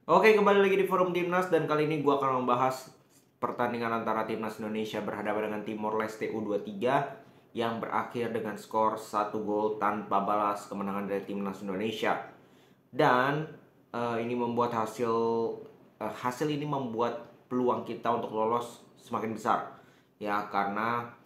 Oke, kembali lagi di Forum Timnas dan kali ini gue akan membahas pertandingan antara Timnas Indonesia berhadapan dengan Timor Leste U23 yang berakhir dengan skor 1 gol tanpa balas, kemenangan dari Timnas Indonesia. Dan ini membuat hasil ini membuat peluang kita untuk lolos semakin besar. Ya, karena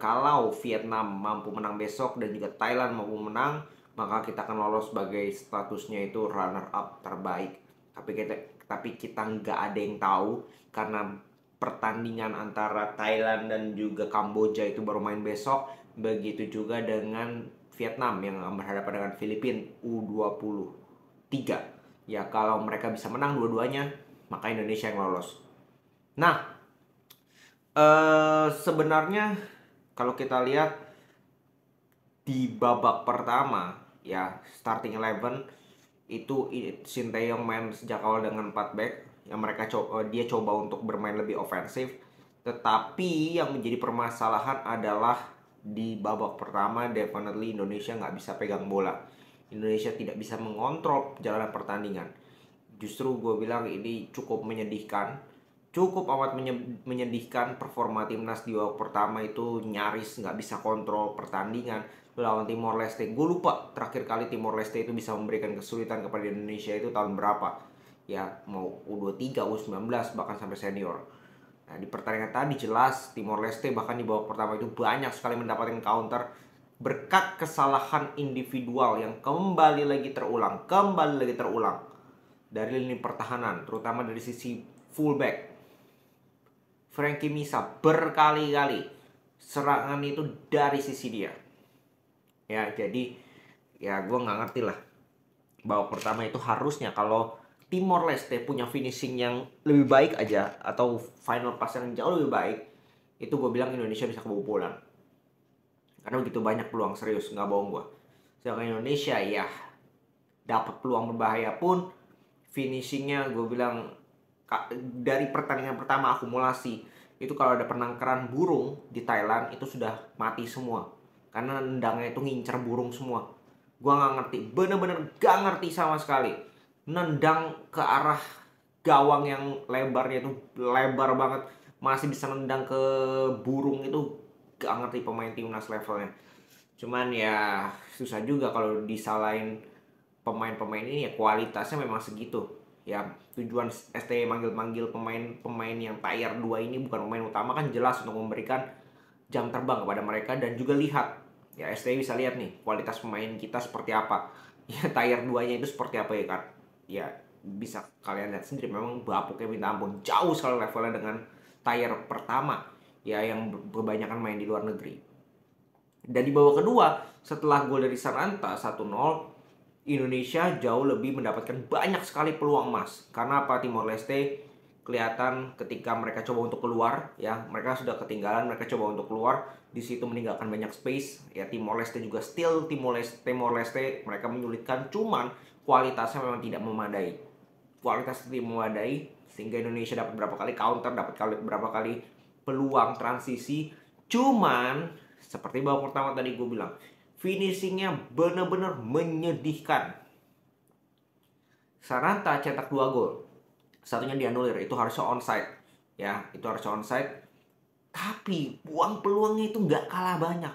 kalau Vietnam mampu menang besok dan juga Thailand mampu menang, maka kita akan lolos sebagai statusnya itu runner up terbaik. Tapi kita nggak ada yang tahu karena pertandingan antara Thailand dan juga Kamboja itu baru main besok. Begitu juga dengan Vietnam yang berhadapan dengan Filipina U23. Ya, kalau mereka bisa menang dua-duanya, maka Indonesia yang lolos. Nah, sebenarnya kalau kita lihat di babak pertama, ya starting eleven itu Sinteyong main sejak awal dengan 4 back yang dia coba untuk bermain lebih ofensif, tetapi yang menjadi permasalahan adalah di babak pertama definitely Indonesia nggak bisa pegang bola. Indonesia tidak bisa mengontrol perjalanan pertandingan. Justru gue bilang ini cukup menyedihkan, cukup amat menyedihkan. Performa timnas di babak pertama itu nyaris nggak bisa kontrol pertandingan lawan Timor Leste. Gue lupa terakhir kali Timor Leste itu bisa memberikan kesulitan kepada Indonesia itu tahun berapa. Ya, mau U23, U19, bahkan sampai senior. Nah, di pertandingan tadi jelas Timor Leste bahkan di babak pertama itu banyak sekali mendapatkan counter berkat kesalahan individual yang kembali lagi terulang dari lini pertahanan, terutama dari sisi fullback. Frankie Misa berkali-kali serangan itu dari sisi dia. Ya, jadi ya gue nggak ngerti lah. Babak pertama itu harusnya kalau Timor Leste punya finishing yang lebih baik aja atau final pass yang jauh lebih baik, itu gue bilang Indonesia bisa kebobolan. Karena begitu banyak peluang, serius, nggak bohong gue. Sedangkan Indonesia ya dapat peluang berbahaya pun finishingnya gue bilang dari pertandingan pertama akumulasi itu kalau ada penangkaran burung di Thailand itu sudah mati semua karena nendangnya itu ngincer burung semua. Gue nggak ngerti, bener-bener gak ngerti sama sekali. Nendang ke arah gawang yang lebarnya itu lebar banget, masih bisa nendang ke burung itu. Gak ngerti pemain timnas levelnya. Cuman ya susah juga kalau disalahin pemain-pemain ini, ya kualitasnya memang segitu. Ya tujuan ST manggil-manggil pemain-pemain yang tier 2 ini bukan pemain utama kan jelas untuk memberikan jam terbang kepada mereka dan juga lihat. Ya ST bisa lihat nih kualitas pemain kita seperti apa. Ya tier 2-nya itu seperti apa ya kan. Ya bisa kalian lihat sendiri memang bapuknya minta ampun. Jauh sekali levelnya dengan tier pertama. Ya yang kebanyakan main di luar negeri. Dan di babak kedua, setelah gol dari Sananta 1-0, Indonesia jauh lebih mendapatkan banyak sekali peluang emas. Karena apa? Timor Leste kelihatan ketika mereka coba untuk keluar, ya mereka sudah ketinggalan, mereka coba untuk keluar, di situ meninggalkan banyak space. Ya Timor Leste juga still Timor Leste mereka menyulitkan, cuman kualitasnya memang tidak memadai. Kualitas tidak memadai sehingga Indonesia dapat berapa kali counter, berapa kali peluang transisi, cuman seperti babak pertama tadi gue bilang, finishingnya benar-benar menyedihkan. Sananta cetak 2 gol, satunya dianulir, itu harusnya onside. Ya, itu harusnya onside. Tapi buang peluangnya itu nggak kalah banyak.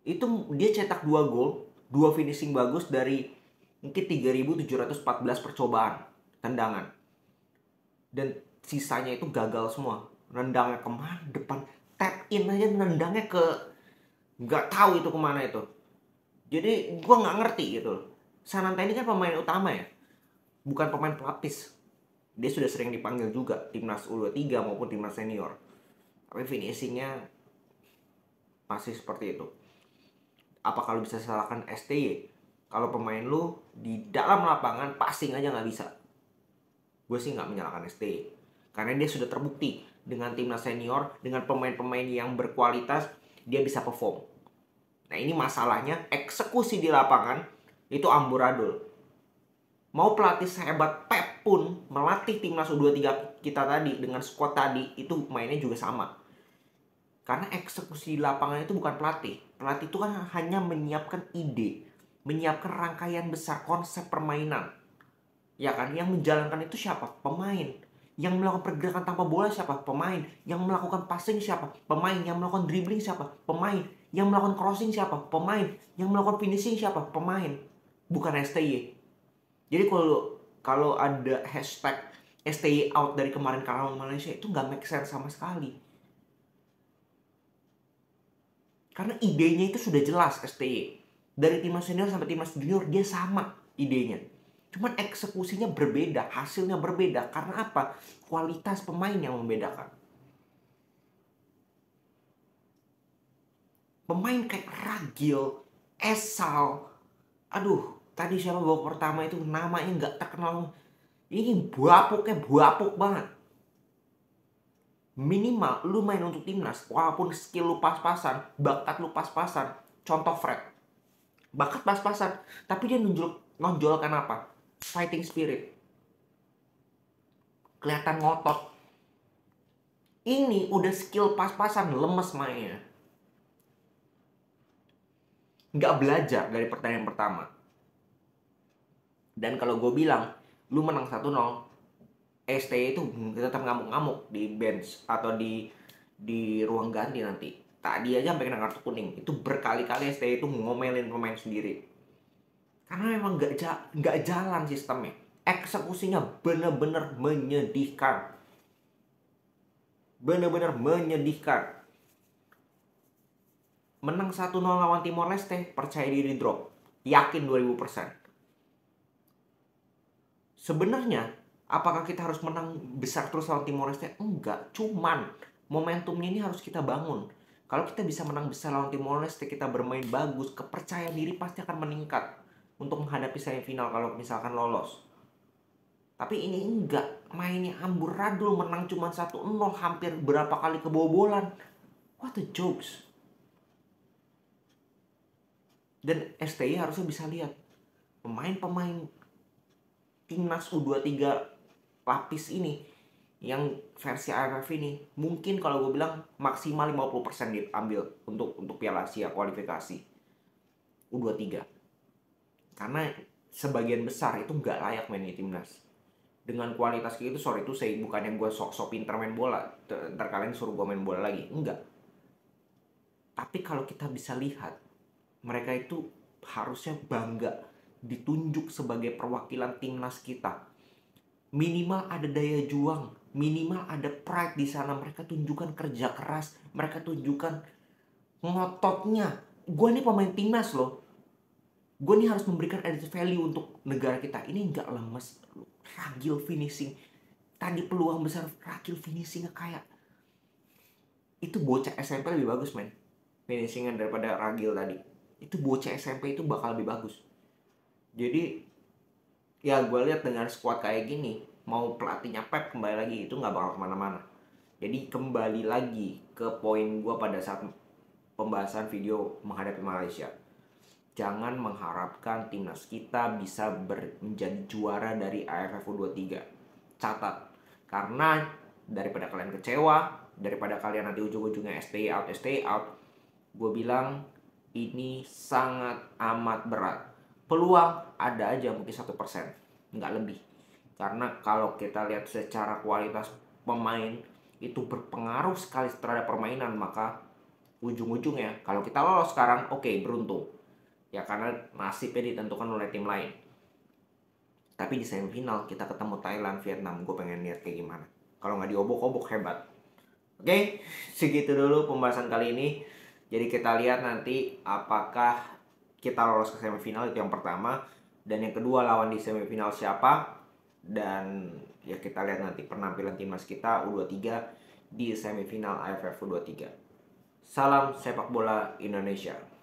Itu dia cetak 2 gol, 2 finishing bagus dari mungkin 3.714 percobaan tendangan. Dan sisanya itu gagal semua. Nendangnya kemana? Depan tap in aja nendangnya ke nggak tahu itu kemana itu. Jadi gue nggak ngerti gitu. Sananta ini kan pemain utama ya, bukan pemain pelapis. Dia sudah sering dipanggil juga timnas U23 maupun timnas senior. Tapi finishingnya masih seperti itu. Apa kalau bisa salahkan STY? Kalau pemain lu di dalam lapangan passing aja nggak bisa. Gue sih nggak menyalahkan STY. Karena dia sudah terbukti dengan timnas senior, dengan pemain-pemain yang berkualitas, dia bisa perform. Nah ini masalahnya eksekusi di lapangan itu amburadul. Mau pelatih sehebat Pep pun melatih timnas U23 kita tadi dengan squad tadi itu mainnya juga sama. Karena eksekusi di lapangan itu bukan pelatih. Pelatih itu kan hanya menyiapkan ide, menyiapkan rangkaian besar konsep permainan. Ya kan, yang menjalankan itu siapa? Pemain. Yang melakukan pergerakan tanpa bola siapa? Pemain. Yang melakukan passing siapa? Pemain. Yang melakukan dribbling siapa? Pemain. Yang melakukan crossing siapa? Pemain. Yang melakukan finishing siapa? Pemain. Bukan STY. Jadi kalau kalau ada hashtag STY out dari kemarin lawan Malaysia, itu nggak make sense sama sekali. Karena idenya itu sudah jelas STY. Dari timnas senior sampai timnas junior dia sama idenya. Cuman eksekusinya berbeda, hasilnya berbeda. Karena apa? Kualitas pemain yang membedakan. Pemain kayak Ragil, Esal, aduh, tadi siapa babak pertama itu namanya nggak terkenal. Ini buapuk banget. Minimal lu main untuk timnas, walaupun skill lu pas-pasan, bakat lu pas-pasan. Contoh Fred, bakat pas-pasan, tapi dia nonjolkan apa? Fighting spirit. Kelihatan ngotot. Ini udah skill pas-pasan, lemes mainnya. Nggak belajar dari pertandingan pertama. Dan kalau gue bilang, lu menang 1-0, STY itu tetap ngamuk-ngamuk di bench atau di ruang ganti nanti. Tadi aja sampai kena kartu kuning. Itu berkali-kali STY itu ngomelin pemain sendiri. Karena memang nggak jalan sistemnya. Eksekusinya bener-bener menyedihkan. Bener-bener menyedihkan. Menang 1-0 lawan Timor Leste, percaya diri drop. Yakin 2000%. Sebenarnya, apakah kita harus menang besar terus lawan Timor Leste? Enggak, cuman momentumnya ini harus kita bangun. Kalau kita bisa menang besar lawan Timor Leste, kita bermain bagus, kepercayaan diri pasti akan meningkat untuk menghadapi semifinal kalau misalkan lolos. Tapi ini enggak, mainnya amburadul, menang cuma 1-0, hampir berapa kali kebobolan. What a jokes. Dan STY harusnya bisa lihat pemain-pemain timnas U23 lapis ini yang versi AFF ini, mungkin kalau gue bilang maksimal 50% diambil untuk Piala Asia kualifikasi U23. Karena sebagian besar itu nggak layak main di timnas. Dengan kualitas kayak gitu, sorry itu saya bukannya gue sok-sok pinter main bola, ntar kalian suruh gue main bola lagi, enggak. Tapi kalau kita bisa lihat, mereka itu harusnya bangga ditunjuk sebagai perwakilan timnas kita. Minimal ada daya juang, minimal ada pride di sana. Mereka tunjukkan kerja keras, mereka tunjukkan ngototnya. Gue nih pemain timnas loh. Gue nih harus memberikan added value untuk negara kita. Ini nggak lemes, Ragil finishing. Tadi peluang besar, Ragil finishingnya kayak itu bocah SMP lebih bagus men finishingnya daripada Ragil tadi. Itu bocah SMP itu bakal lebih bagus. Jadi ya gue lihat dengan squad kayak gini, mau pelatihnya Pep kembali lagi itu nggak bakal kemana-mana. Jadi kembali lagi ke poin gue pada saat pembahasan video menghadapi Malaysia. Jangan mengharapkan timnas kita bisa menjadi juara dari AFF U23. Catat, karena daripada kalian kecewa, daripada kalian nanti ujung-ujungnya stay out, gue bilang ini sangat amat berat. Peluang ada aja mungkin 1%, nggak lebih. Karena kalau kita lihat secara kualitas pemain itu berpengaruh sekali terhadap permainan, maka ujung-ujungnya kalau kita lolos sekarang, oke, beruntung. Ya karena nasibnya ditentukan oleh tim lain. Tapi di semifinal kita ketemu Thailand, Vietnam, gue pengen lihat kayak gimana. Kalau nggak diobok-obok hebat. Oke, segitu dulu pembahasan kali ini. Jadi kita lihat nanti apakah kita lolos ke semifinal, itu yang pertama. Dan yang kedua lawan di semifinal siapa. Dan ya kita lihat nanti penampilan timnas kita U23 di semifinal AFF U23. Salam sepak bola Indonesia.